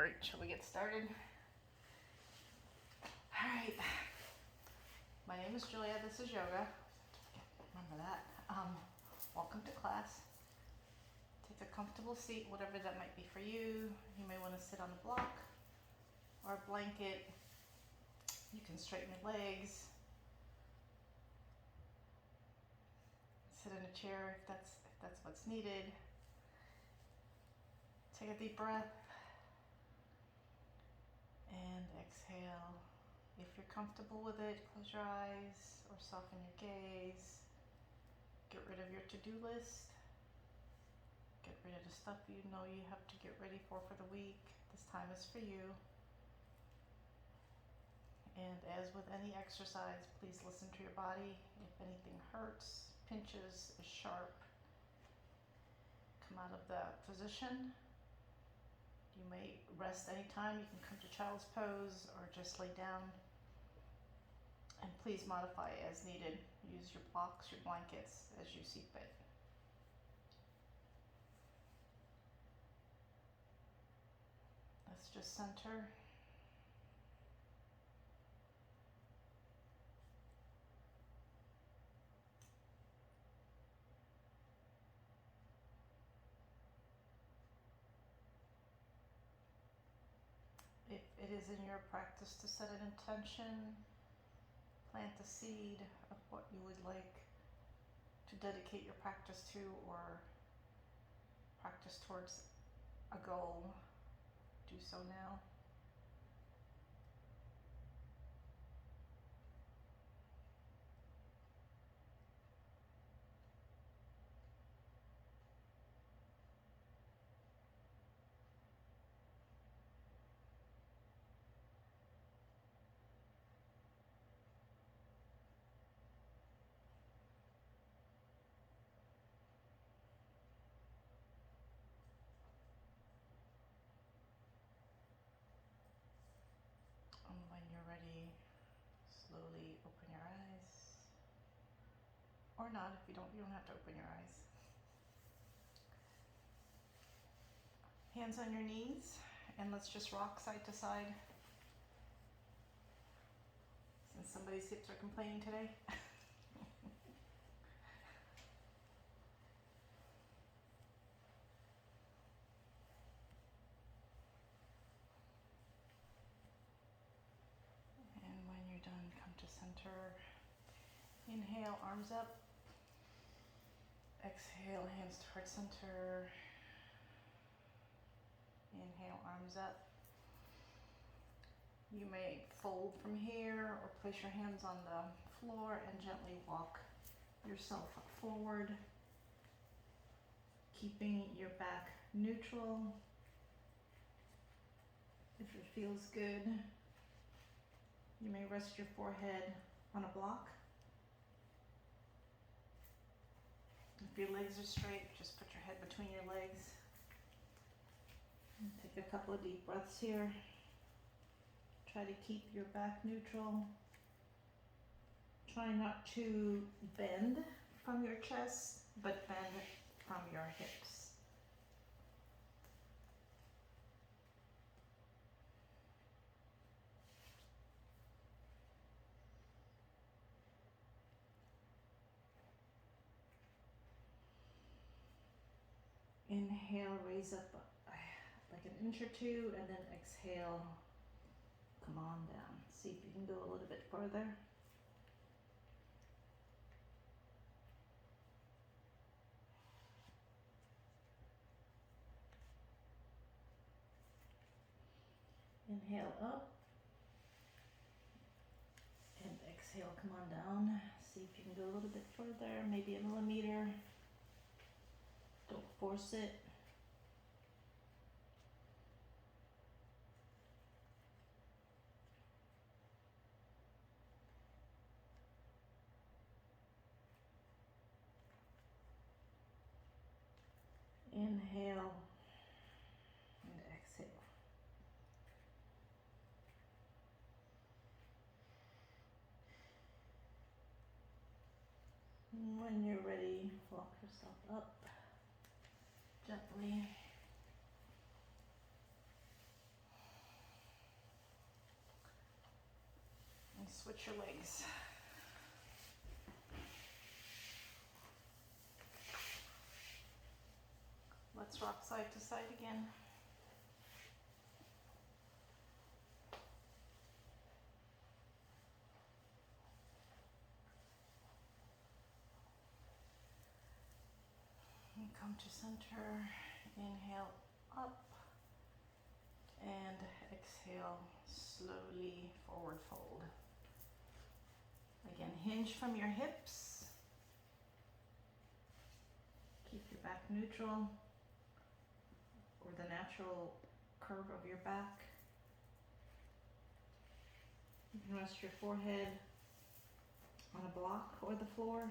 Alright, shall we get started? Alright. My name is Julia, this is yoga. Remember that. Welcome to class. Take a comfortable seat, whatever that might be for you. You may want to sit on a block or a blanket. You can straighten your legs. Sit in a chair if that's what's needed. Take a deep breath. And exhale. If you're comfortable with it, close your eyes or soften your gaze. Get rid of your to-do list. Get rid of the stuff you know you have to get ready for the week. This time is for you. And as with any exercise, please listen to your body. If anything hurts, pinches, is sharp, come out of that position. You may rest anytime. You can come to child's pose or just lay down. And please modify as needed. Use your blocks, your blankets as you see fit. Let's just center. If it is in your practice to set an intention, plant the seed of what you would like to dedicate your practice to or practice towards a goal, do so now. And when you're ready, slowly open your eyes. Or not, if you don't have to open your eyes. Hands on your knees, and let's just rock side to side. Since somebody's hips are complaining today. And when you're done, come to center. Inhale, arms up. Exhale, hands towards center. Inhale, arms up. You may fold from here or place your hands on the floor and gently walk yourself forward, keeping your back neutral. If it feels good, you may rest your forehead on a block. If your legs are straight, just put your head between your legs. And take a couple of deep breaths here. Try to keep your back neutral. Try not to bend from your chest, but bend from your hips. Inhale, raise up like an inch or two, and then exhale, come on down. See if you can go a little bit further. Inhale up, and exhale, come on down. See if you can go a little bit further, maybe a millimeter. Don't force it. Inhale and exhale. When you're ready, walk yourself up gently. Switch your legs. Let's rock side to side again. And come to center. Inhale up and exhale slowly forward fold. Again, hinge from your hips. Keep your back neutral or the natural curve of your back. You can rest your forehead on a block or the floor.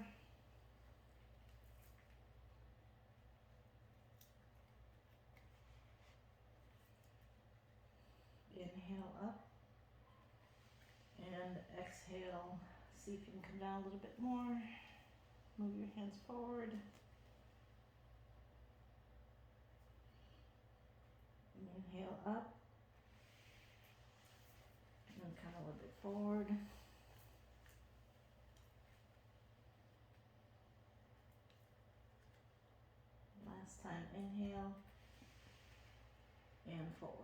Inhale up and exhale. See if you can come down a little bit more. Move your hands forward. Inhale up and then come a little bit forward. Last time, inhale and forward.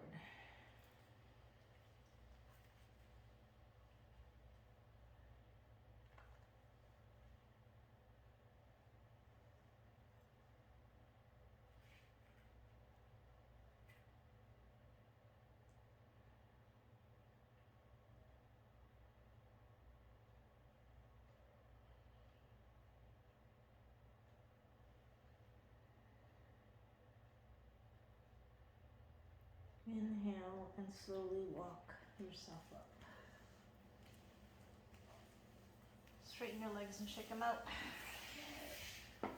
Inhale and slowly walk yourself up. Straighten your legs and shake them out. Good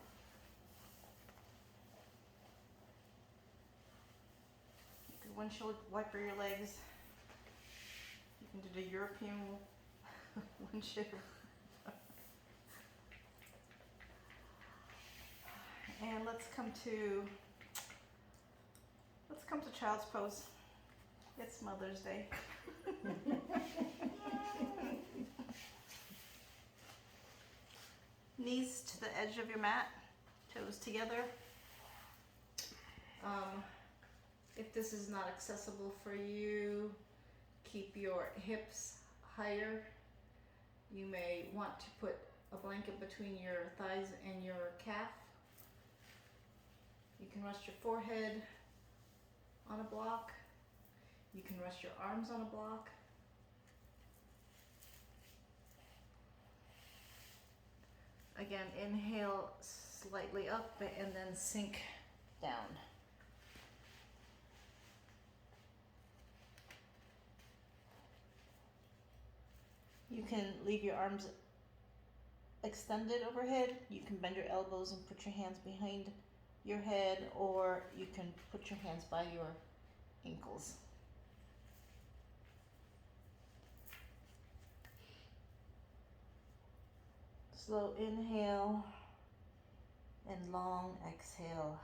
windshield wiper your legs. You can do the European windshield. And let's come to child's pose. It's Mother's Day. Knees to the edge of your mat, toes together. If this is not accessible for you, keep your hips higher. You may want to put a blanket between your thighs and your calf. You can rest your forehead on a block. You can rest your arms on a block. Again, inhale slightly up and then sink down. You can leave your arms extended overhead. You can bend your elbows and put your hands behind your head, or you can put your hands by your ankles. Slow inhale and long exhale.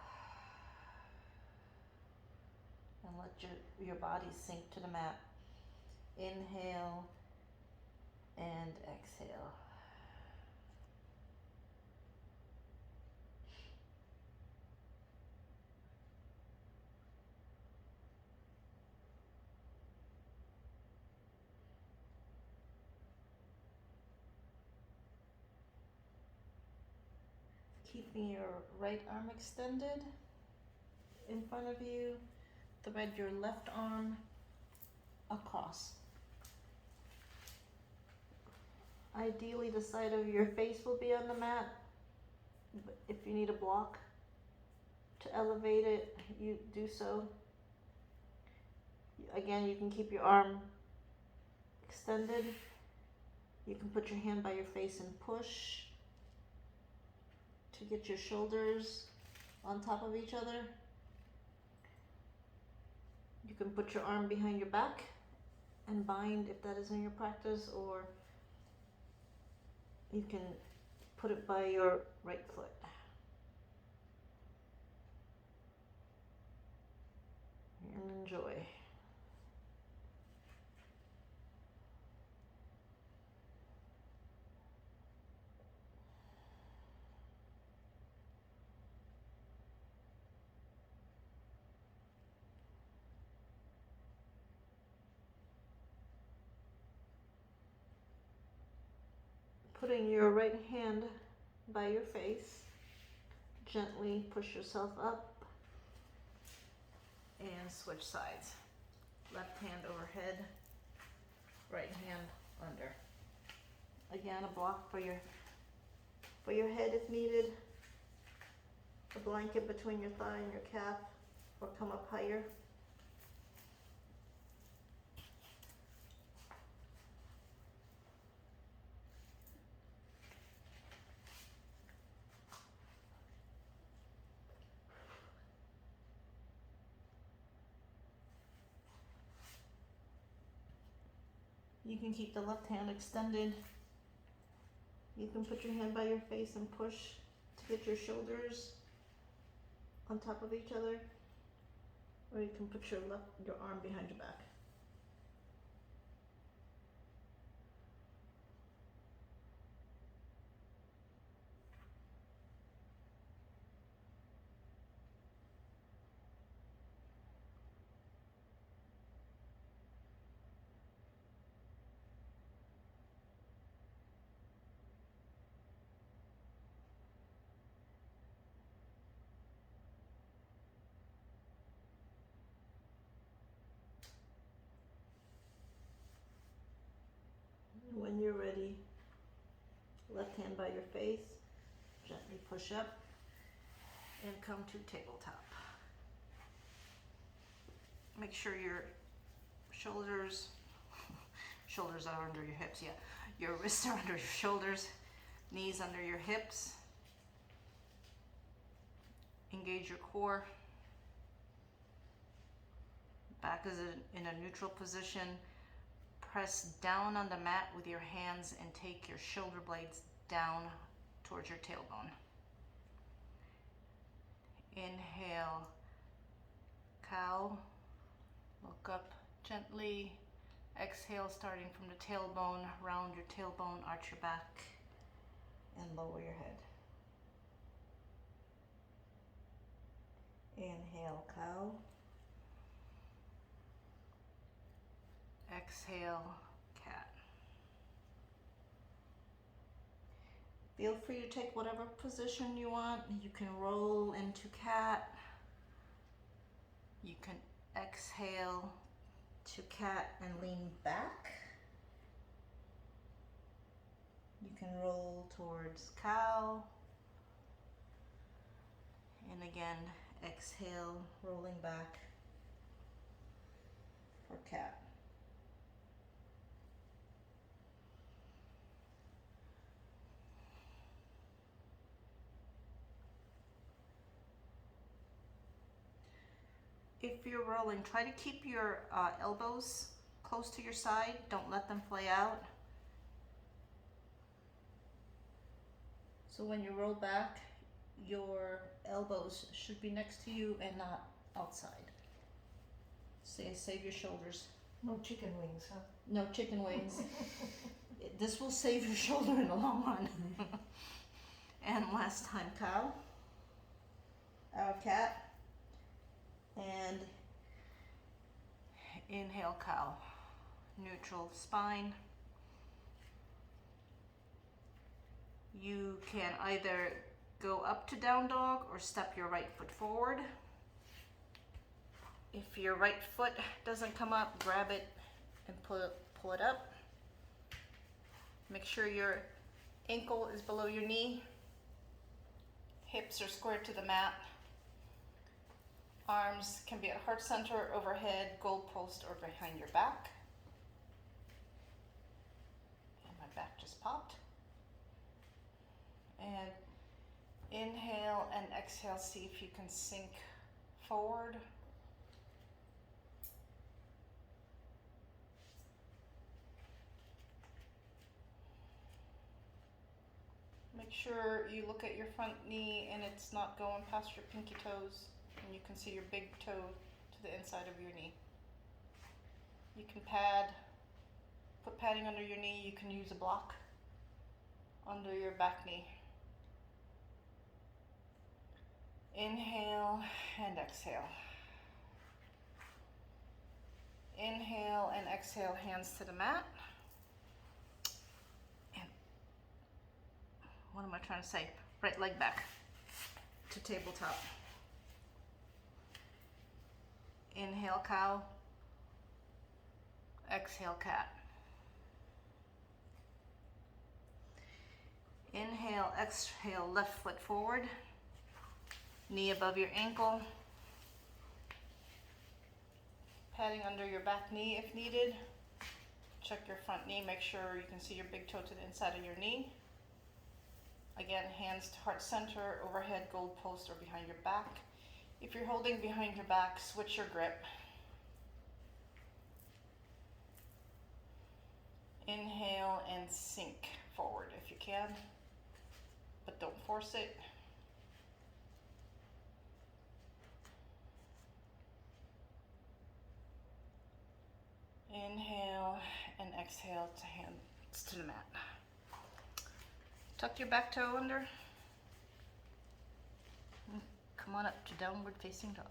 And let your body sink to the mat. Inhale and exhale. Keeping your right arm extended in front of you, thread your left arm across. Ideally, the side of your face will be on the mat, but if you need a block to elevate it, you do so. Again, you can keep your arm extended. You can put your hand by your face and push to get your shoulders on top of each other. You can put your arm behind your back and bind if that is in your practice, or you can put it by your right foot. And enjoy. putting your right hand by your face, gently push yourself up and switch sides. Left hand overhead, right hand under. Again, a block for your head if needed. A blanket between your thigh and your calf, or come up higher. You can keep the left hand extended. You can put your hand by your face and push to get your shoulders on top of each other, or you can put your arm behind your back. When you're ready, left hand by your face, gently push up and come to tabletop. Make sure your shoulders are under your hips, yeah. Your wrists are under your shoulders, knees under your hips. Engage your core. Back is in a neutral position. Press down on the mat with your hands and take your shoulder blades down towards your tailbone. Inhale, cow. Look up gently. Exhale, starting from the tailbone, round your tailbone, arch your back, and lower your head. Inhale, cow. Exhale, cat. Feel free to take whatever position you want. You can roll into cat. You can exhale to cat and lean back. You can roll towards cow. And again, exhale, rolling back for cat. If you're rolling, try to keep your elbows close to your side. Don't let them flay out. So when you roll back, your elbows should be next to you and not outside. Save your shoulders. No chicken wings, huh? No chicken wings. This will save your shoulder in the long run. And last time, cow. Cat. And inhale, cow. Neutral spine. You can either go up to down dog or step your right foot forward. If your right foot doesn't come up, grab it and pull it up. Make sure your ankle is below your knee. Hips are squared to the mat. Arms can be at heart center, overhead, goalpost, or behind your back. And my back just popped. And inhale and exhale, see if you can sink forward. Make sure you look at your front knee and it's not going past your pinky toes, and you can see your big toe to the inside of your knee. You can put padding under your knee. You can use a block under your back knee. Inhale and exhale. Inhale and exhale, hands to the mat. And what am I trying to say? Right leg back to tabletop. Inhale, cow. Exhale, cat. Inhale, exhale, left foot forward. Knee above your ankle. Patting under your back knee if needed. Check your front knee, make sure you can see your big toe to the inside of your knee. Again, hands to heart center, overhead, goal post, or behind your back. If you're holding behind your back, switch your grip. Inhale and sink forward if you can, but don't force it. Inhale and exhale to hands to the mat. Tuck your back toe under. Come on up to downward facing dog.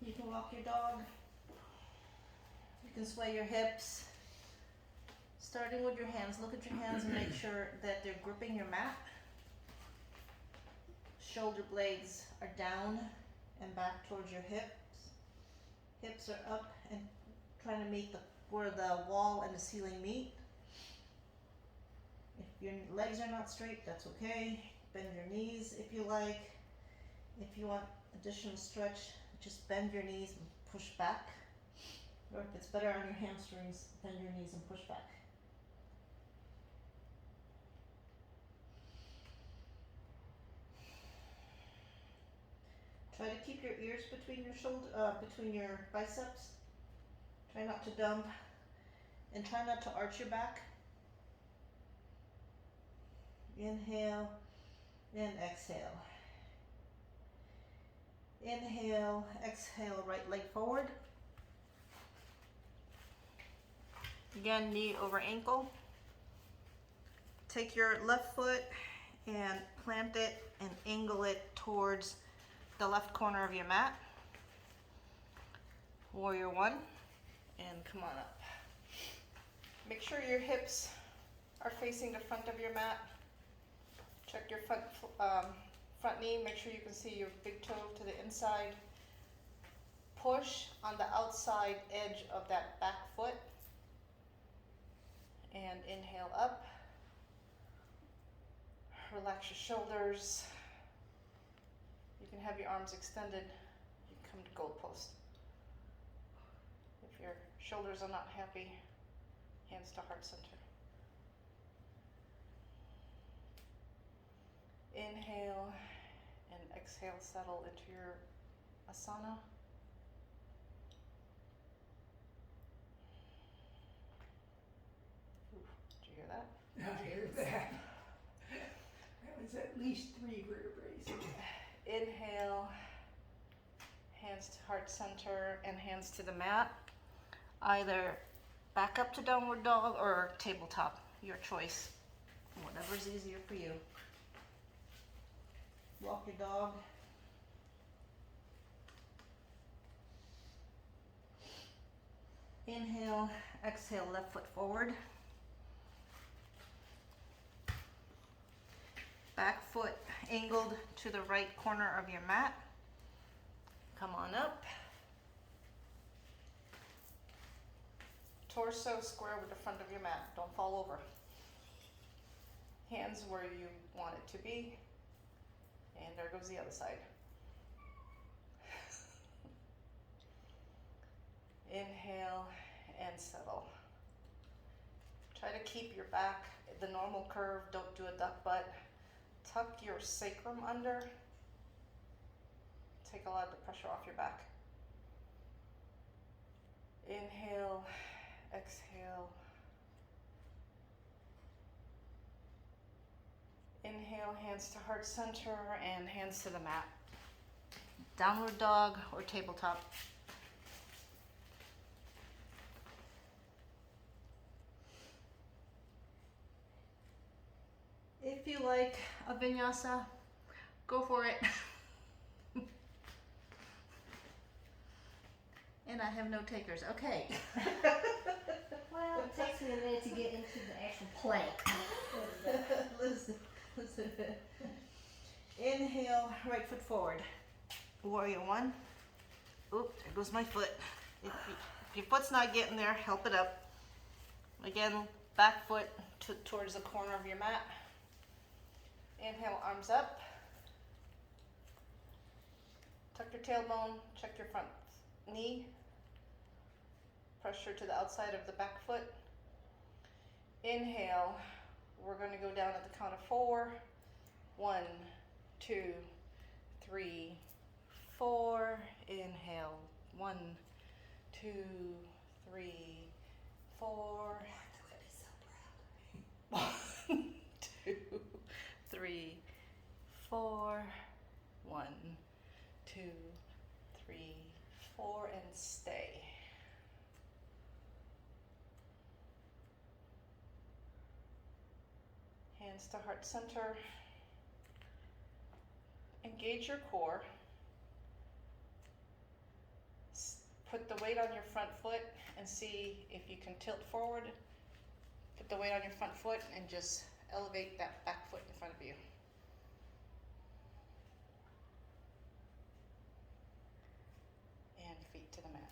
You can walk your dog. You can sway your hips. Starting with your hands, look at your hands and make sure that they're gripping your mat. Shoulder blades are down and back towards your hips. Hips are up and trying to meet where the wall and the ceiling meet. If your legs are not straight, that's okay. Bend your knees if you like. If you want additional stretch, just bend your knees and push back. Or if it's better on your hamstrings, bend your knees and push back. Try to keep your ears between your biceps. Try not to dump, and try not to arch your back. Inhale and exhale. Inhale, exhale, right leg forward. Again, knee over ankle. Take your left foot and plant it and angle it towards the left corner of your mat. Warrior one, and come on up. Make sure your hips are facing the front of your mat. Check your front knee, make sure you can see your big toe to the inside. Push on the outside edge of that back foot. And inhale up. Relax your shoulders. You can have your arms extended. You can come to goal post. If your shoulders are not happy, hands to heart center. Inhale and exhale, settle into your asana. Ooh, did you hear that? I heard that. That was at least 3 vertebrae. Inhale, hands to heart center and hands to the mat. Either back up to downward dog or tabletop, your choice. Whatever's easier for you. Walk your dog. Inhale, exhale, left foot forward. Back foot angled to the right corner of your mat. Come on up. Torso square with the front of your mat. Don't fall over. Hands where you want it to be. And there goes the other side. Inhale and settle. Try to keep your back the normal curve. Don't do a duck butt. Tuck your sacrum under. Take a lot of the pressure off your back. Inhale, exhale. Inhale, hands to heart center and hands to the mat. Downward dog or tabletop. If you like a vinyasa, go for it. And I have no takers. Okay. Well, it takes me a minute to get into the actual plank. Listen. Inhale, right foot forward. Warrior one. Oop, there goes my foot. If your foot's not getting there, help it up. Again, back foot towards the corner of your mat. Inhale, arms up. Tuck your tailbone, check your front knee. Pressure to the outside of the back foot. Inhale, we're going to go down at the count of 4. 1, 2, 3, 4. Inhale. 1, 2, 3, 4. 1, 2, 3, 4. 1, 2, 3, 4, and stay. Hands to heart center. Engage your core. Put the weight on your front foot and see if you can tilt forward. Put the weight on your front foot and just elevate that back foot in front of you. And feet to the mat.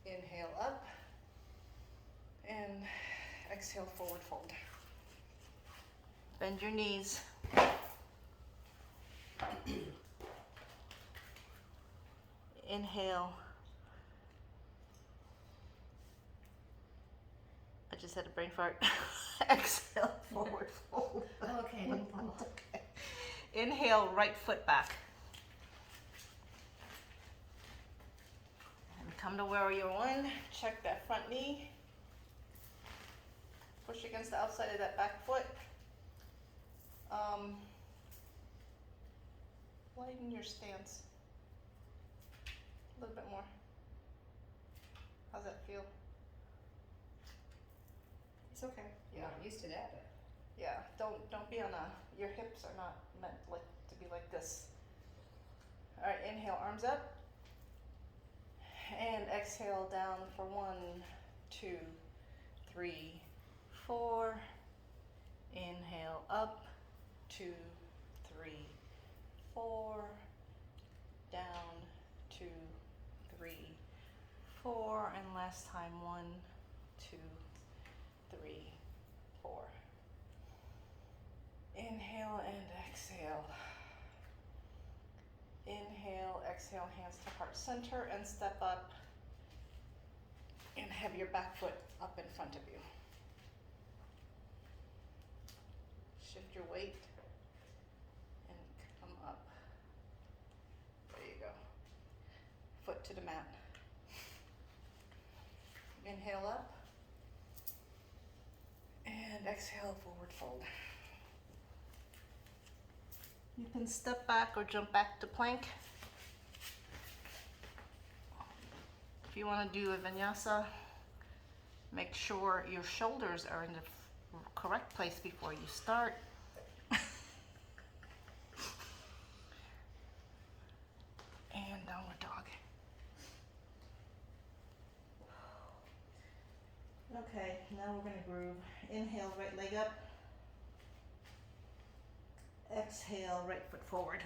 Inhale up and exhale, forward fold. Bend your knees. Inhale. I just had a brain fart. Exhale, forward fold. Okay, no problem. Okay. Inhale, right foot back. And come to warrior one. Check that front knee. Push against the outside of that back foot. Lighten your stance. A little bit more. How's that feel? It's okay. Yeah. I'm used to that, but Yeah, don't be on your hips are not meant like to be like this. All right, inhale, arms up. And exhale down for 1, 2, 3, 4. Inhale up, 2, 3, 4. Down, 2, 3, 4. And last time, 1, 2, 3, 4. Inhale and exhale. Inhale, exhale, hands to heart center and step up and have your back foot up in front of you. Shift your weight and come up. There you go. Foot to the mat. Inhale up and exhale, forward fold. You can step back or jump back to plank. If you want to do a vinyasa, make sure your shoulders are in the correct place before you start. And downward dog. Okay, now we're going to groove. Inhale, right leg up. Exhale, right foot forward.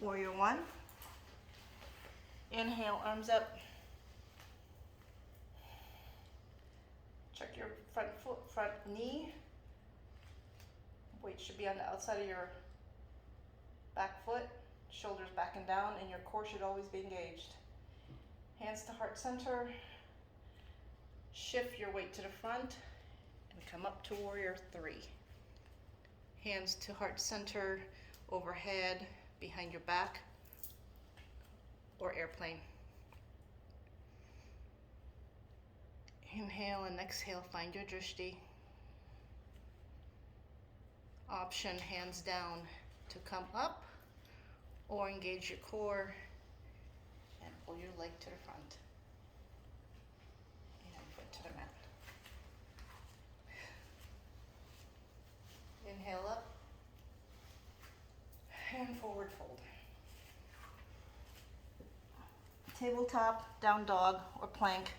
Warrior one. Inhale, arms up. Check your front knee. Weight should be on the outside of your back foot. Shoulders back and down, and your core should always be engaged. Hands to heart center. Shift your weight to the front and come up to warrior three. Hands to heart center, overhead, behind your back, or airplane. Inhale and exhale, find your drishti. Option, hands down to come up, or engage your core and pull your leg to the front. And foot to the mat. Inhale up and forward fold. tabletop, down dog, or plank.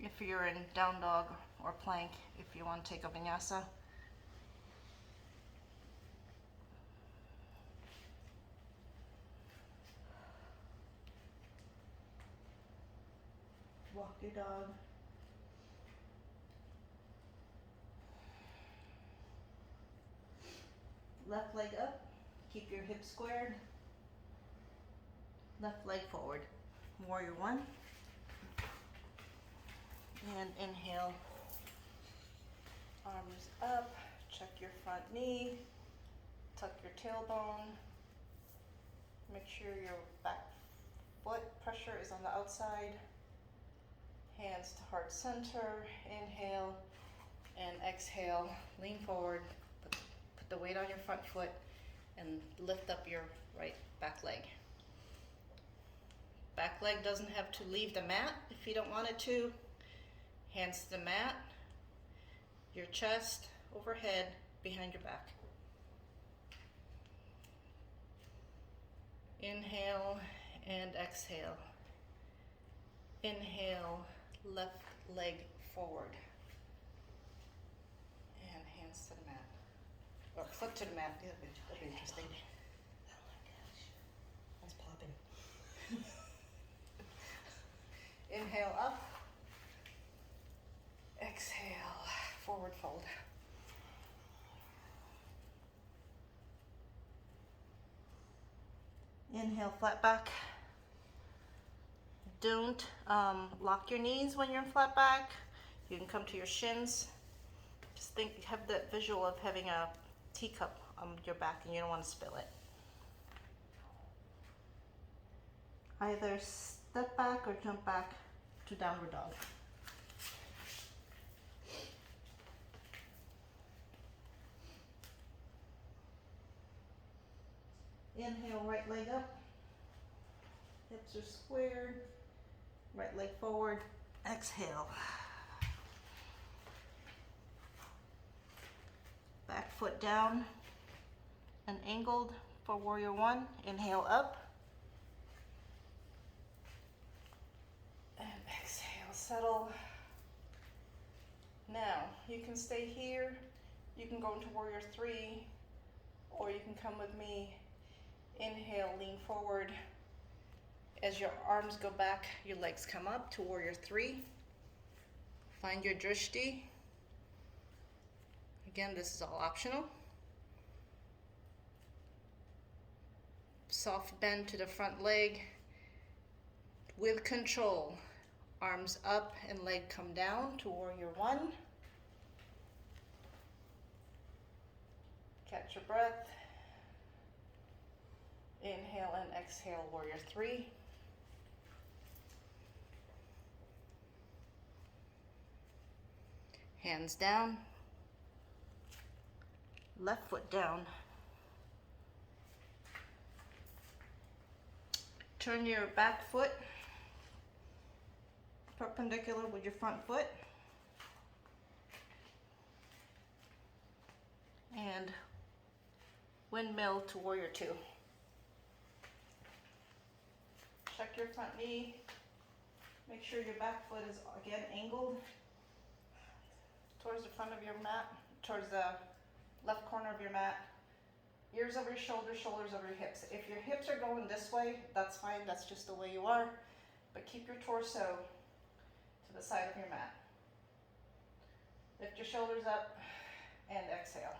If you're in down dog or plank, if you want to take a vinyasa. Walk your dog. Left leg up, keep your hips squared. Left leg forward. Warrior one. And inhale. Arms up, check your front knee, tuck your tailbone. Make sure your back foot pressure is on the outside. Hands to heart center. Inhale and exhale. Lean forward. Put the weight on your front foot and lift up your right back leg. Back leg doesn't have to leave the mat if you don't want it to. Hands to the mat. Your chest overhead, behind your back. Inhale and exhale. Inhale, left leg forward. And hands to the mat. Or foot to the mat. Yeah, that'd be interesting. Oh my gosh. That's popping. Inhale up. Exhale, forward fold. Inhale, flat back. Don't lock your knees when you're in flat back. You can come to your shins. Just have that visual of having a teacup on your back and you don't want to spill it. Either step back or jump back to downward dog. Inhale, right leg up. Hips are squared. Right leg forward. Exhale. Back foot down and angled for warrior one. Inhale up. And exhale, settle. Now, you can stay here. You can go into warrior three, or you can come with me. Inhale, lean forward. As your arms go back, your legs come up to warrior three. Find your drishti. Again, this is all optional. Soft bend to the front leg with control. Arms up and leg come down to warrior one. Catch your breath. Inhale and exhale, warrior three. Hands down. Left foot down. Turn your back foot perpendicular with your front foot. And windmill to warrior two. Check your front knee. Make sure your back foot is again angled towards the front of your mat, towards the left corner of your mat. Ears over your shoulders, shoulders over your hips. If your hips are going this way, that's fine, that's just the way you are. But keep your torso to the side of your mat. Lift your shoulders up and exhale.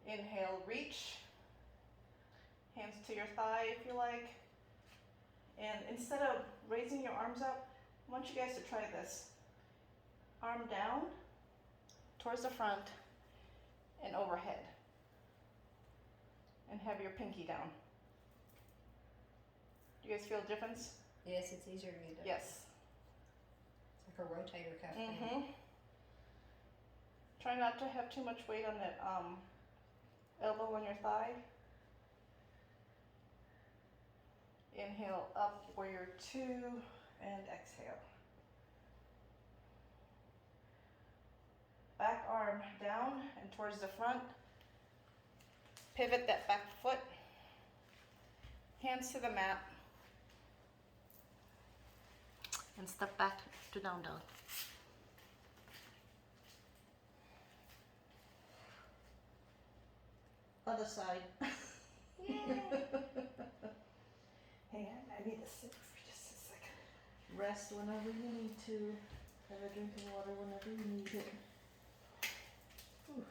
Inhale, reach. Hands to your thigh if you like. And instead of raising your arms up, I want you guys to try this. Arm down towards the front and overhead. And have your pinky down. Do you guys feel a difference? Yes, it's easier to get it. Yes. It's like a rotator cuff thing. Mm-hmm. Try not to have too much weight on that elbow on your thigh. Inhale up, warrior two, and exhale. Back arm down and towards the front. Pivot that back foot. Hands to the mat. And step back to down dog. Other side. Hang on, I need to sit for just a second. Rest whenever you need to. Have a drink of water whenever you need it. Whew.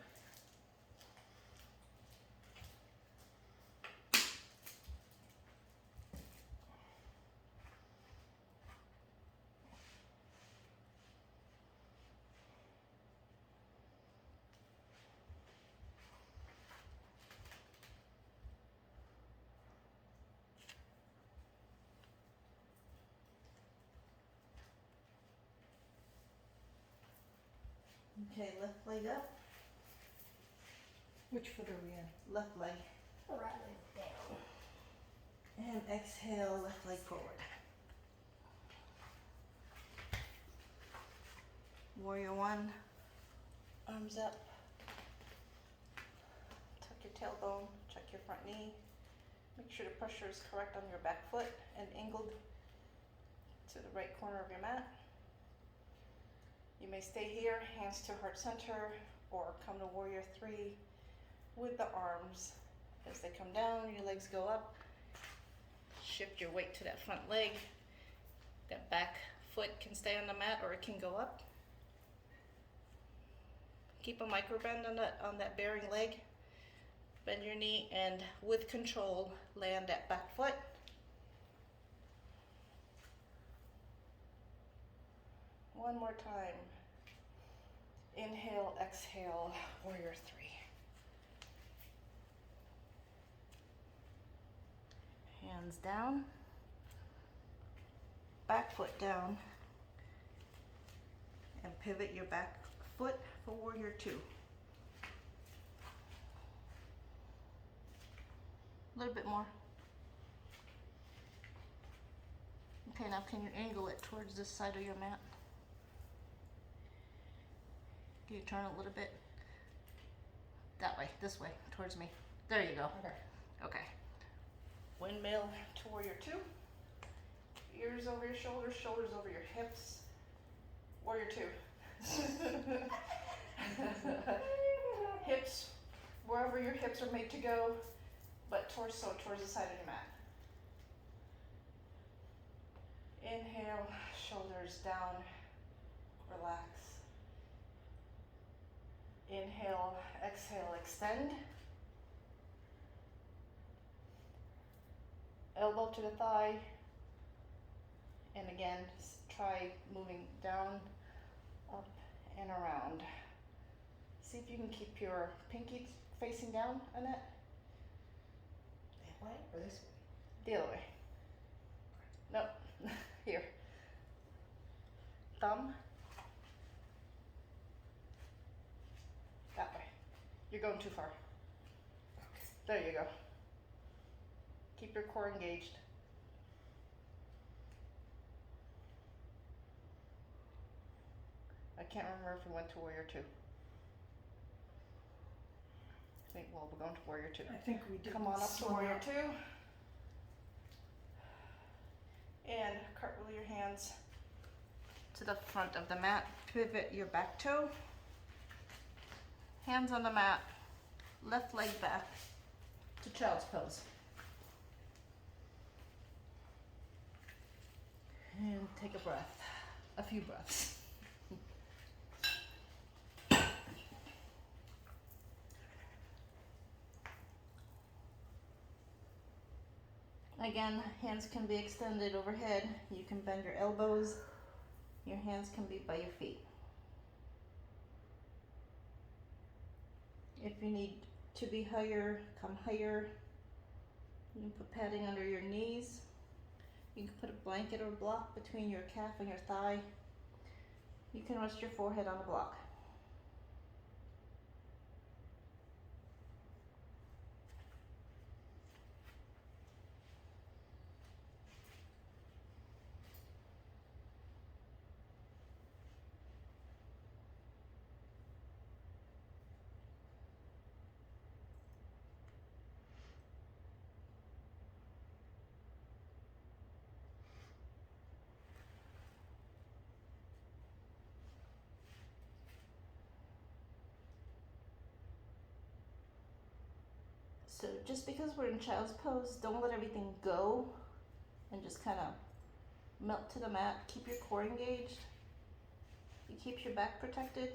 Okay, left leg up, Which foot are we in? left leg. Right leg down. And exhale, left leg forward. Warrior one, arms up. Tuck your tailbone, check your front knee. Make sure the pressure is correct on your back foot and angled to the right corner of your mat. You may stay here, hands to heart center, or come to warrior three with the arms. As they come down, your legs go up. Shift your weight to that front leg. That back foot can stay on the mat or it can go up. Keep a micro bend on that bearing leg. Bend your knee and with control, land that back foot. One more time. Inhale, exhale, warrior three. Hands down. Back foot down. And pivot your back foot for warrior two. A little bit more. Okay, now can you angle it towards this side of your mat? Can you turn a little bit? That way, this way, towards me. There you go. Okay. Okay. Windmill to warrior two. Ears over your shoulders, shoulders over your hips. Warrior two. Hips, wherever your hips are made to go, but torso towards the side of your mat. Inhale, shoulders down, relax. Inhale, exhale, extend. Elbow to the thigh. And again, try moving down, up, and around. See if you can keep your pinky facing down, Annette. That way or this way? The other way. Nope. Here. Thumb. That way. You're going too far. Okay. There you go. Keep your core engaged. I can't remember if we went to warrior two. I think, well, we're going to warrior two. I think we did. Come on up to slow warrior up. two. And cartwheel your hands to the front of the mat. Pivot your back toe. Hands on the mat. Left leg back to child's pose. And take a breath. A few breaths. Again, hands can be extended overhead. You can bend your elbows. Your hands can be by your feet. If you need to be higher, come higher. You can put padding under your knees. You can put a blanket or block between your calf and your thigh. You can rest your forehead on a block. So just because we're in child's pose, don't let everything go and just kind of melt to the mat. Keep your core engaged. It keeps your back protected.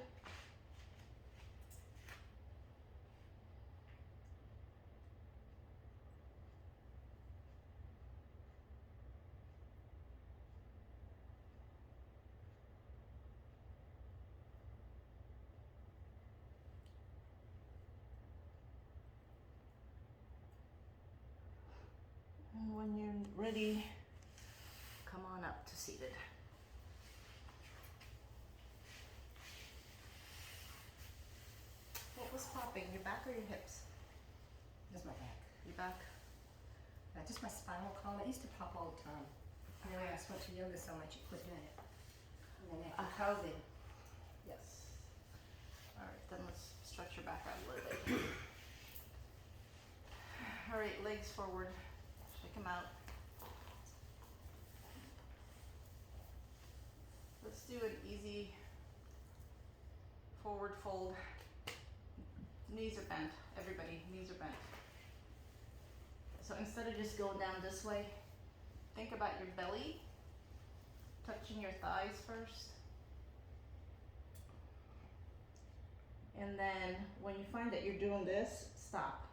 And when you're ready, come on up to seated. What was popping, your back or your hips? Just my back. Your back. Just my spinal column. It used to pop all the time. And then when I went to yoga so much, it quit doing it. And then after COVID, Yes. Alright, then let's stretch your back out a little bit. Alright, legs forward. Shake them out. Let's do an easy forward fold. Knees are bent. Everybody, knees are bent. So instead of just going down this way, think about your belly touching your thighs first. And then when you find that you're doing this, stop.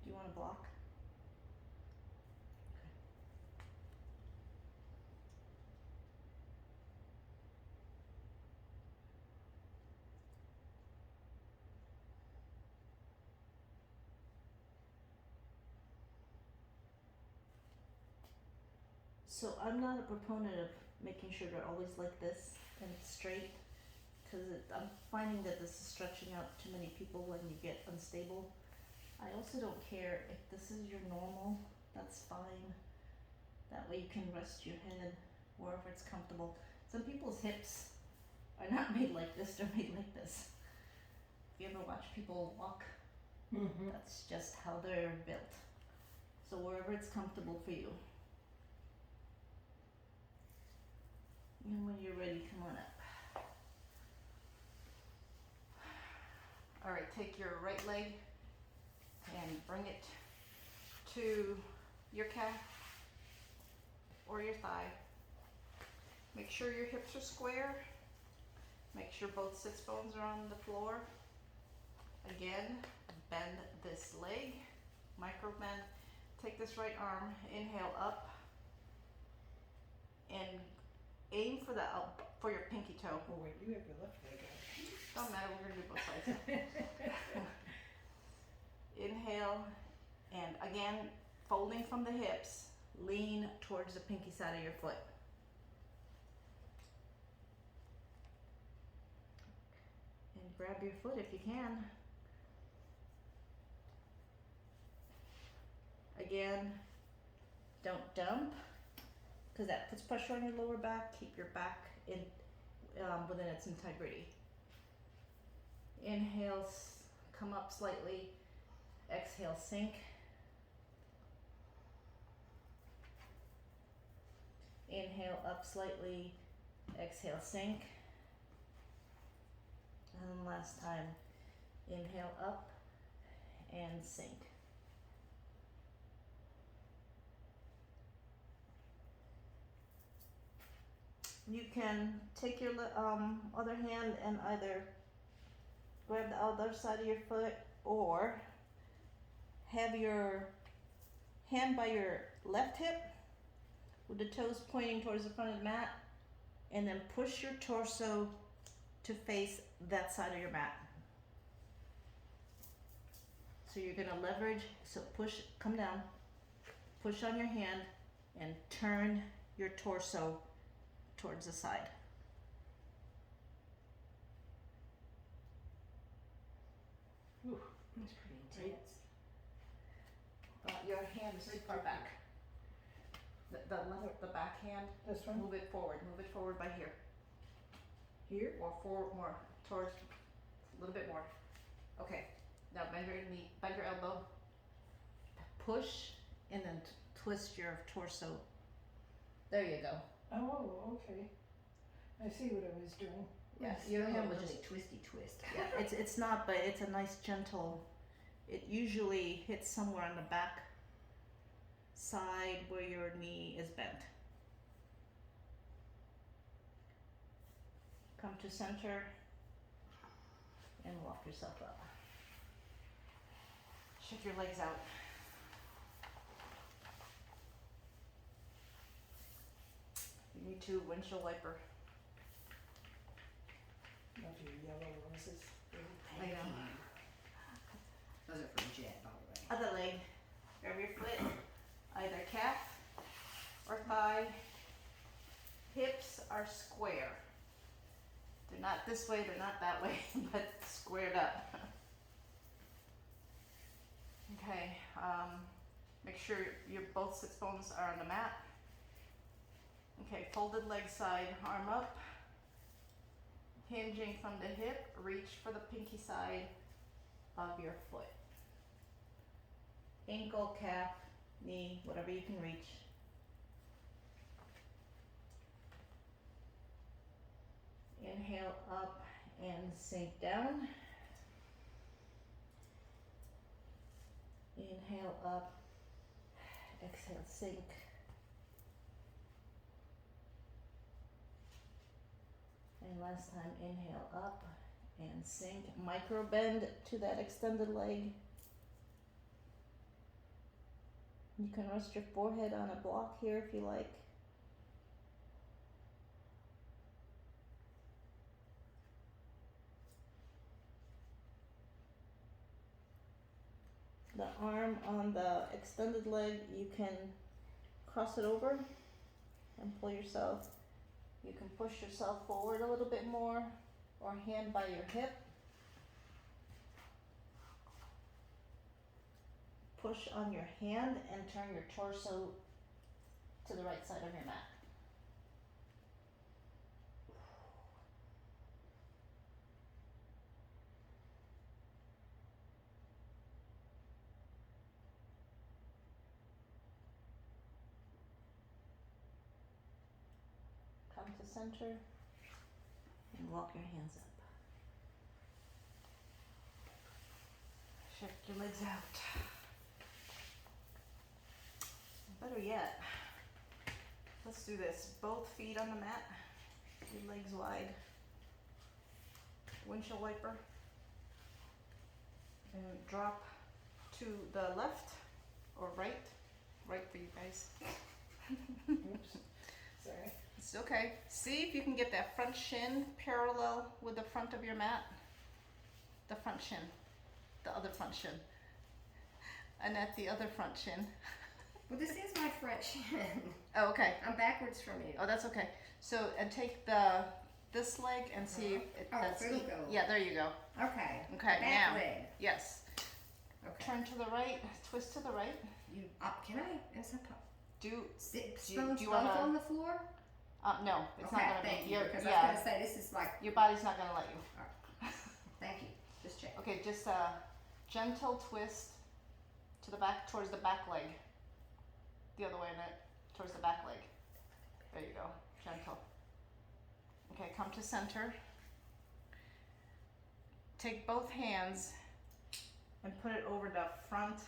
Do you want to block? So I'm not a proponent of making sure they're always like this and it's straight, because I'm finding that this is stretching out too many people when you get unstable. I also don't care if this is your normal, that's fine. That way you can rest your head wherever it's comfortable. Some people's hips are not made like this, they're made like this. If you ever watch people walk, that's just how they're built. So wherever it's comfortable for you. And when you're ready, come on up. Alright, take your right leg and bring it to your calf or your thigh. Make sure your hips are square. Make sure both sits bones are on the floor. Again, bend this leg, micro bend. Take this right arm, inhale up, and aim for for your pinky toe. oh wait, you have your left leg out. Don't matter, we're gonna do both sides. Inhale, and again, folding from the hips, lean towards the pinky side of your foot. And grab your foot if you can. Again, don't dump, because that puts pressure on your lower back. Keep your back in within its integrity. Inhale, come up slightly. Exhale, sink. Inhale, up slightly. Exhale, sink. And last time, inhale up and sink. You can take your other hand and either grab the other side of your foot or have your hand by your left hip with the toes pointing towards the front of the mat, and then push your torso to face that side of your mat. So you're gonna leverage, so push, come down, push on your hand and turn your torso towards the side. Ooh, that's pretty intense. Your hand is too far back. The back hand, This one? move it forward by here. Here? Or forward more, towards, a little bit more. Okay, now bend your knee, bend your elbow, push, and then twist your torso. There you go. Oh, okay. I see what I was doing. Yeah, It's your still hand a would really just, twisty twist. yeah, it's not, but it's a nice gentle, it usually hits somewhere on the back side where your knee is bent. Come to center and walk yourself up. Shift your legs out. You need to windshield wiper. Love your yellow roses. Thank you. Those are from Jet, by the way. Other leg. Grab your foot, either calf or thigh. Hips are square. They're not this way, they're not that way, but squared up. Okay, make sure your both sits bones are on the mat. Okay, folded leg side, arm up. Hinging from the hip, reach for the pinky side of your foot. Ankle, calf, knee, whatever you can reach. Inhale up and sink down. Inhale up, exhale, sink. And last time, inhale up and sink. Micro bend to that extended leg. You can rest your forehead on a block here if you like. The arm on the extended leg, you can cross it over and pull yourself. You can push yourself forward a little bit more or hand by your hip. Push on your hand and turn your torso to the right side of your mat. Come to center and walk your hands up. Shift your legs out. Better yet, let's do this. Both feet on the mat, your legs wide. Windshield wiper. And drop to the left or right. Right for you guys. Oops, sorry. It's okay. See if you can get that front shin parallel with the front of your mat. The front shin. The other front shin. Annette, the other front shin. Well, this is my front shin. Oh, okay. I'm backwards from you. Oh, that's okay. So, and take this leg and see if Oh, that's there you go. Yeah, there you go. Okay. Okay, Back now. leg. Yes. Okay. Turn to the right, twist to the right. You can I? Is that Do sit Do you both wanna- on the floor? no, it's Okay, not gonna thank be. you. Your, Because I yeah, was gonna say this is like. your body's not gonna let you. Thank you. Just check. Okay, just a gentle twist to the back, towards the back leg. The other way, Annette, towards the back leg. There you go, gentle. Okay, come to center. Take both hands and put it over the front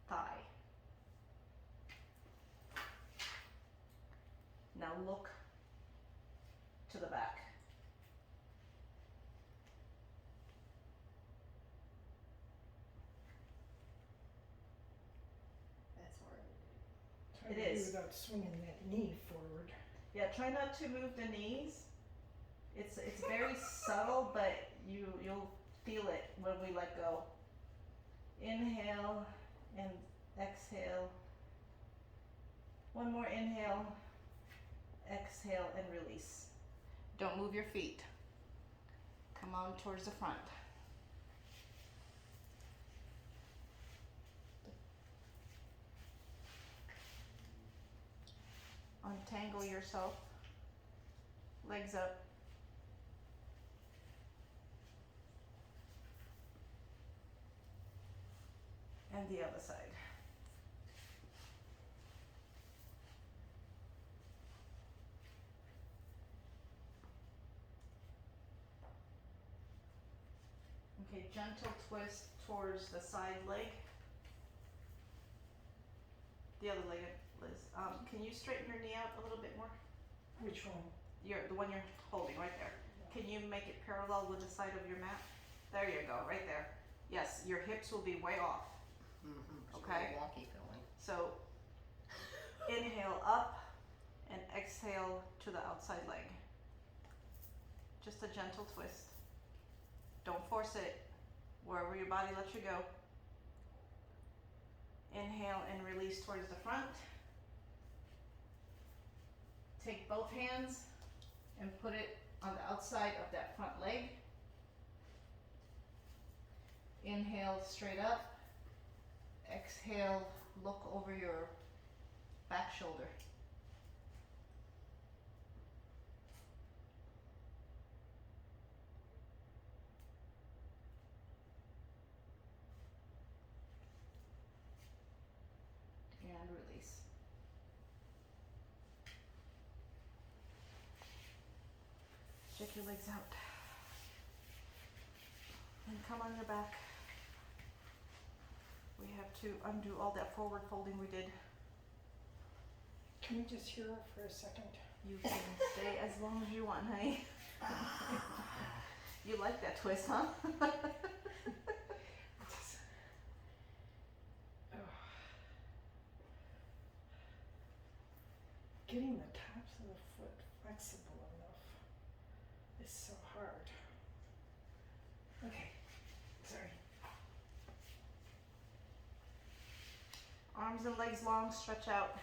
thigh. Now look to the back. That's hard. Try It to do is. without swinging that knee forward. Yeah, try not to move the knees. It's very subtle, but you'll feel it when we let go. Inhale and exhale. One more inhale, exhale and release. Don't move your feet. Come on towards the front. Untangle yourself. Legs up. And the other side. Okay, gentle twist towards the side leg. The other leg, Liz. Can you straighten your knee out a little bit more? Which one? The one you're holding right there. Can you make it parallel with the side of your mat? There you go, right there. Yes, your hips will be way off. It's Okay. really wonky feeling. So inhale up and exhale to the outside leg. Just a gentle twist. Don't force it. Wherever your body lets you go. Inhale and release towards the front. Take both hands and put it on the outside of that front leg. Inhale straight up. Exhale, look over your back shoulder. And release. Shake your legs out. And come on your back. We have to undo all that forward folding we did. Can we just hear her for a second? You can stay as long as you want, honey. You like that twist, huh? Getting the tops of the foot flexible enough is so hard. Okay, sorry. Arms and legs long, stretch out.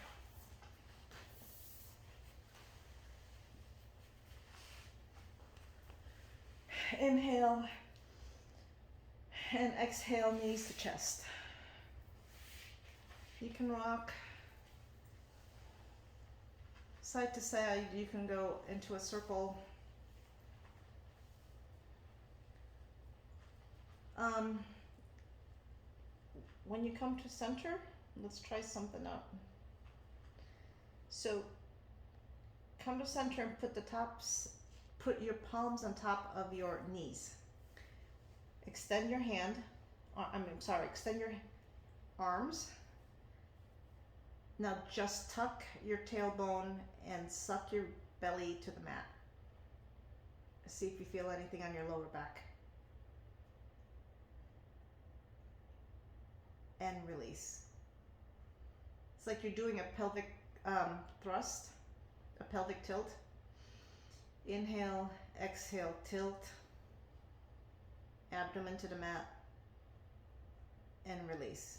Inhale and exhale, knees to chest. You can rock side to side. You can go into a circle. When you come to center, let's try something out. So come to center and put your palms on top of your knees. Extend your extend your arms. Now just tuck your tailbone and suck your belly to the mat. See if you feel anything on your lower back. And release. It's like you're doing a pelvic thrust, a pelvic tilt. Inhale, exhale, tilt. Abdomen to the mat. And release.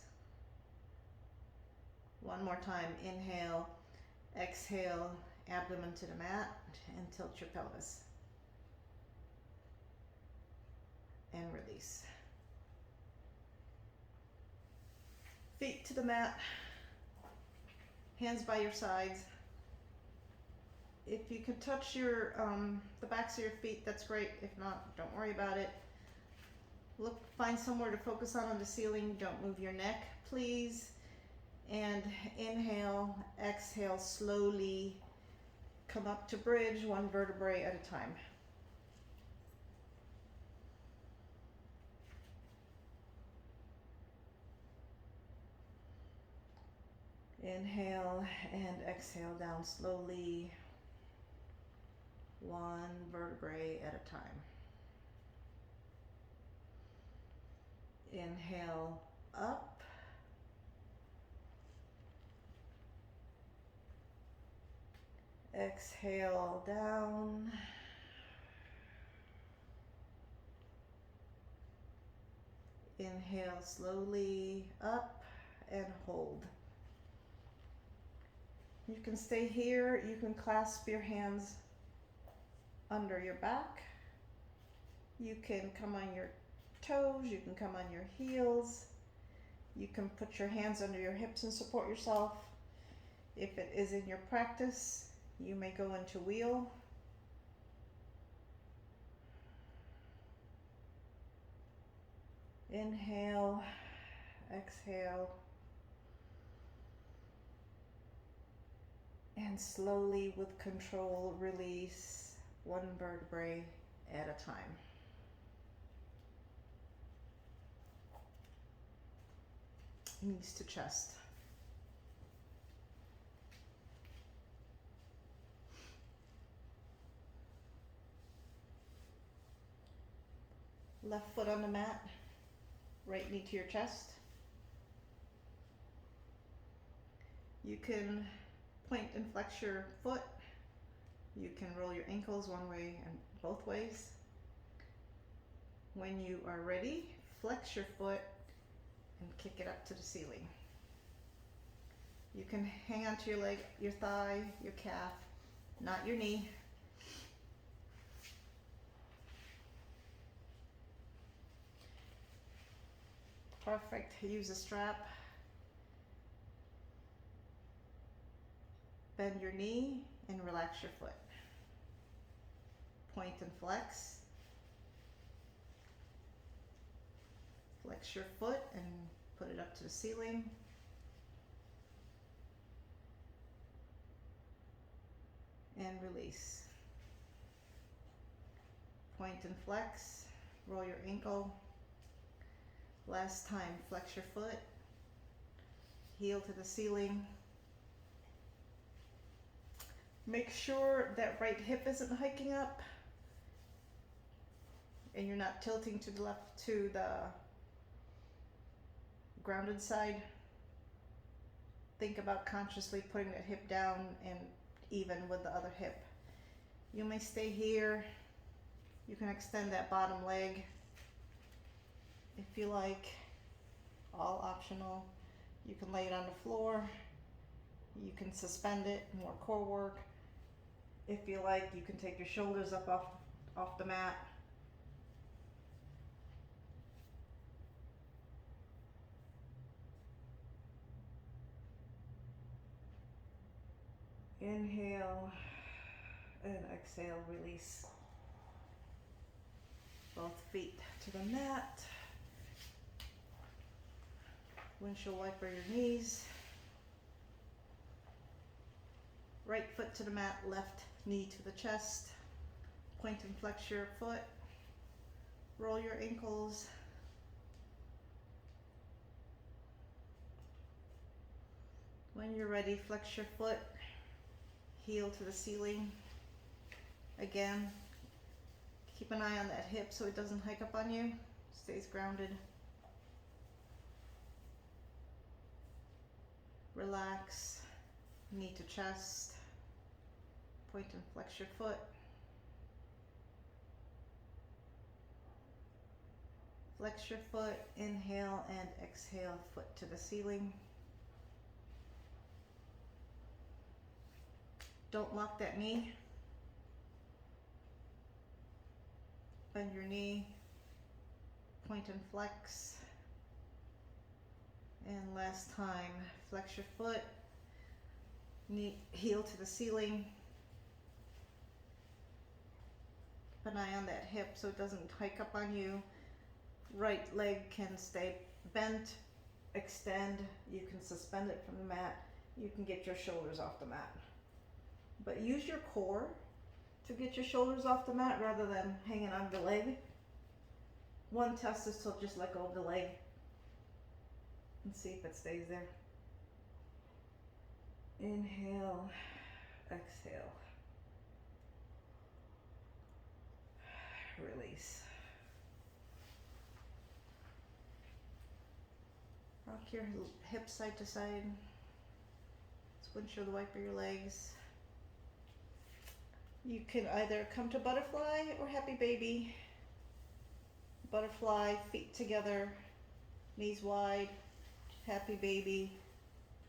One more time. Inhale, exhale, abdomen to the mat, and tilt your pelvis. And release. Feet to the mat, hands by your sides. If you can touch your the backs of your feet, that's great. If not, don't worry about it. Find somewhere to focus on the ceiling. Don't move your neck, please. And inhale, exhale, slowly come up to bridge, one vertebrae at a time. Inhale and exhale down slowly, one vertebrae at a time. Inhale up. Exhale down. Inhale slowly up and hold. You can stay here. You can clasp your hands under your back. You can come on your toes. You can come on your heels. You can put your hands under your hips and support yourself. If it is in your practice, you may go into wheel. Inhale, exhale. And slowly, with control, release one vertebrae at a time. knees to chest. Left foot on the mat, right knee to your chest. You can point and flex your foot. You can roll your ankles one way and both ways. When you are ready, flex your foot and kick it up to the ceiling. You can hang onto your leg, your thigh, your calf, not your knee. Perfect. Use a strap. Bend your knee and relax your foot. Point and flex. Flex your foot and put it up to the ceiling. And release. Point and flex. Roll your ankle. Last time, flex your foot. Heel to the ceiling. Make sure that right hip isn't hiking up and you're not tilting to the left, to the grounded side. Think about consciously putting that hip down and even with the other hip. You may stay here. You can extend that bottom leg if you like, all optional. You can lay it on the floor. You can suspend it, more core work. If you like, you can take your shoulders up off the mat. Inhale and exhale, release. Both feet to the mat. Windshield wiper your knees. Right foot to the mat, left knee to the chest. Point and flex your foot. Roll your ankles. When you're ready, flex your foot. Heel to the ceiling. Again, keep an eye on that hip so it doesn't hike up on you. Stays grounded. Relax. Knee to chest. Point and flex your foot. Flex your foot, inhale and exhale, foot to the ceiling. Don't lock that knee. Bend your knee, point and flex. And last time, flex your foot, knee, heel to the ceiling. Keep an eye on that hip so it doesn't hike up on you. Right leg can stay bent, extend. You can suspend it from the mat. You can get your shoulders off the mat. But use your core to get your shoulders off the mat rather than hanging on the leg. One test is to just let go of the leg and see if it stays there. Inhale, exhale. Release. Rock your hips side to side. Windshield wiper your legs. You can either come to butterfly or happy baby. Butterfly, feet together, knees wide. Happy baby,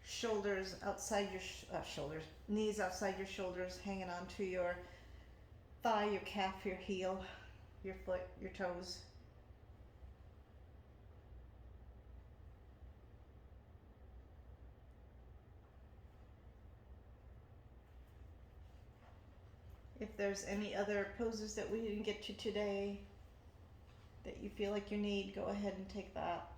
shoulders outside your knees outside your shoulders, hanging onto your thigh, your calf, your heel, your foot, your toes. If there's any other poses that we didn't get to today that you feel like you need, go ahead and take that.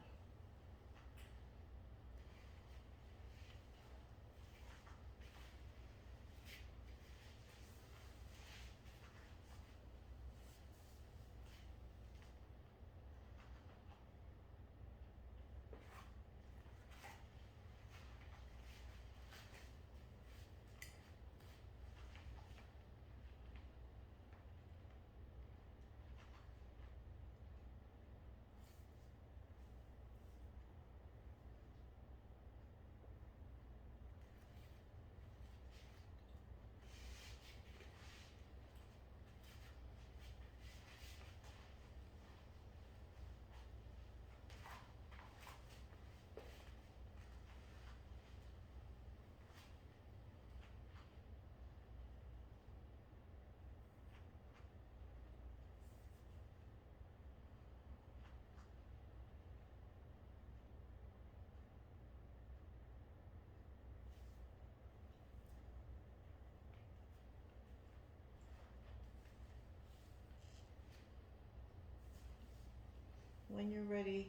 When you're ready,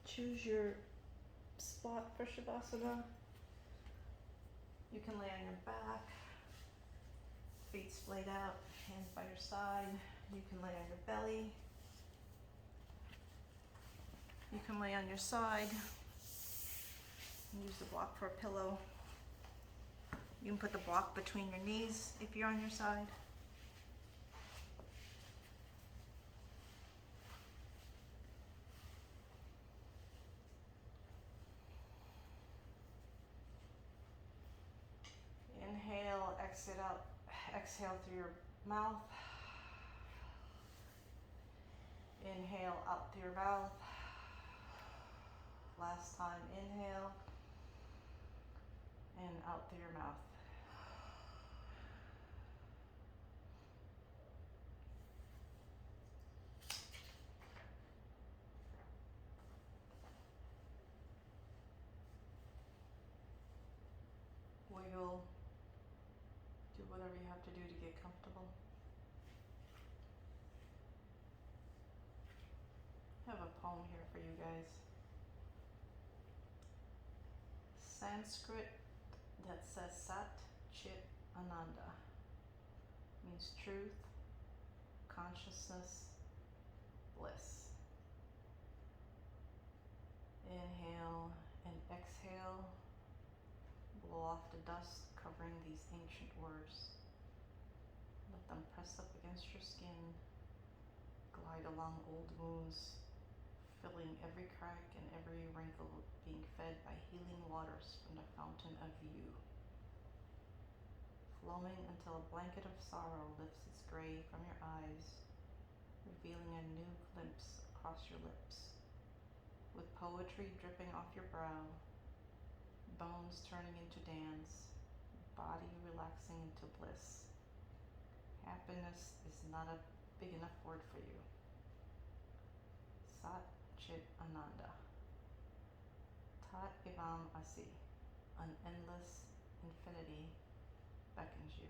choose your spot for Shavasana. You can lay on your back, feet splayed out, hands by your side. You can lay on your belly. You can lay on your side and use the block for a pillow. You can put the block between your knees if you're on your side. Inhale, exhale through your mouth. Inhale out through your mouth. Last time, inhale and out through your mouth. Wiggle. Do whatever you have to do to get comfortable. I have a poem here for you guys. Sanskrit that says Sat Chit Ananda means truth, consciousness, bliss. Inhale and exhale. Blow off the dust covering these ancient words. Let them press up against your skin, glide along old wounds, filling every crack and every wrinkle, being fed by healing waters from the fountain of you. Flowing until a blanket of sorrow lifts its gray from your eyes, revealing a new glimpse across your lips. With poetry dripping off your brow, bones turning into dance, body relaxing into bliss. Happiness is not a big enough word for you. Sat Chit Ananda. Tat Evam Asi. An endless infinity beckons you.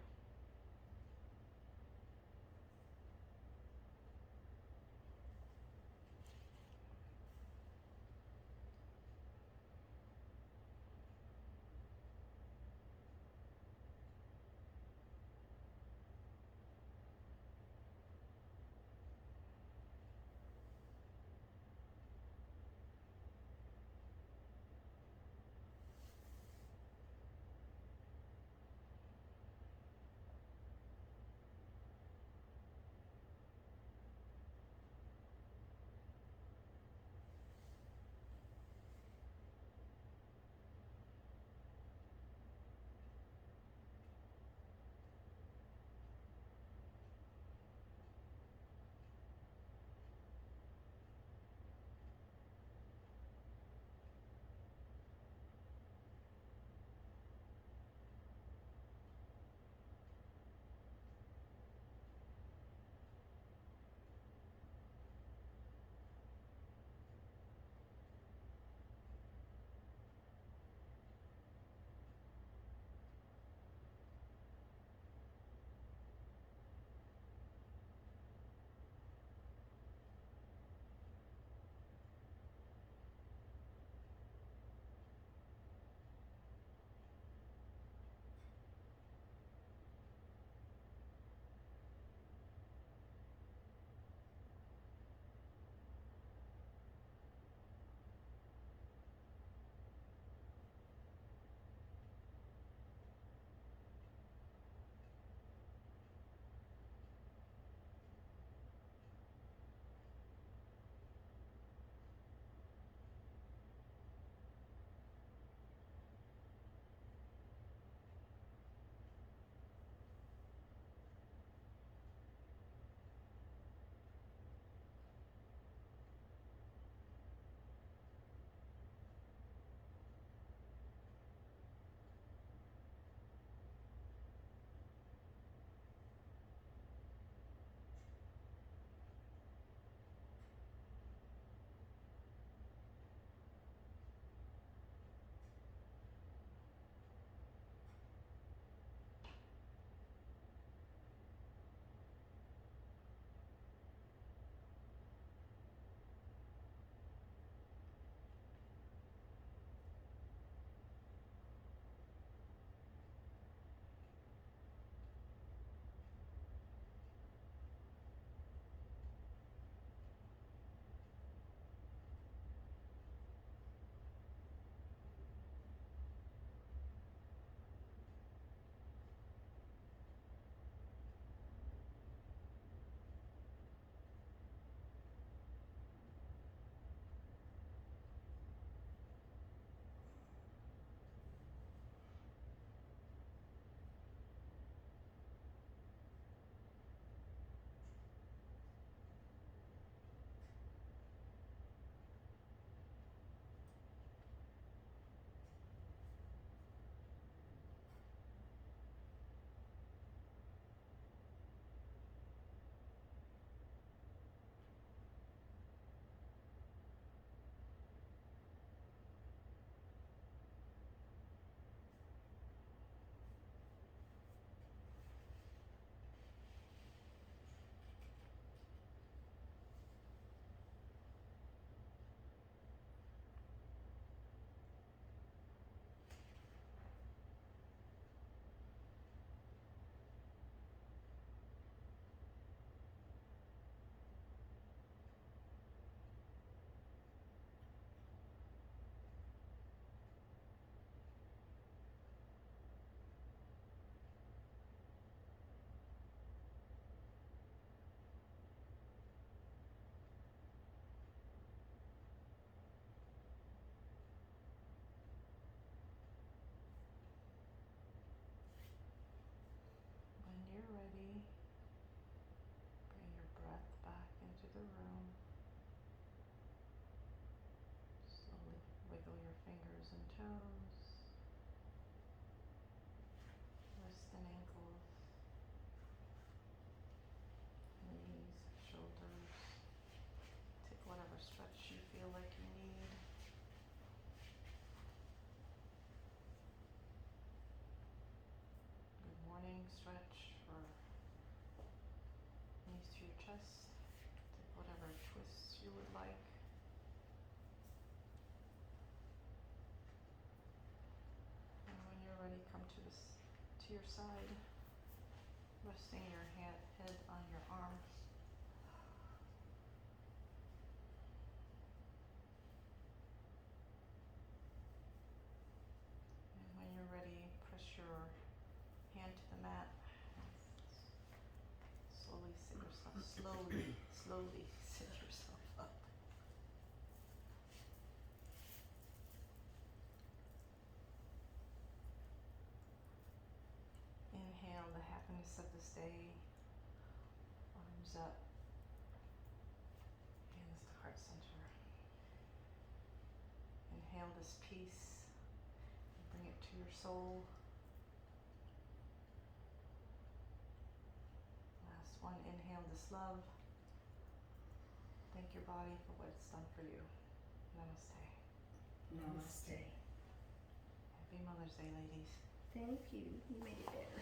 and ankles, knees, shoulders. Take whatever stretch you feel like you need. Good morning stretch for knees to your chest. Take whatever twists you would like. And when you're ready, come to your side, resting your head on your arm. And when you're ready, press your hand to the mat. Slowly sit yourself, slowly sit yourself up. Inhale the happiness of this day, arms up, hands to heart center. Inhale this peace, bring it to your soul. Last one, inhale this love. Thank your body for what it's done for you. Namaste. Namaste. Happy Mother's Day, ladies. Thank you. You made it better.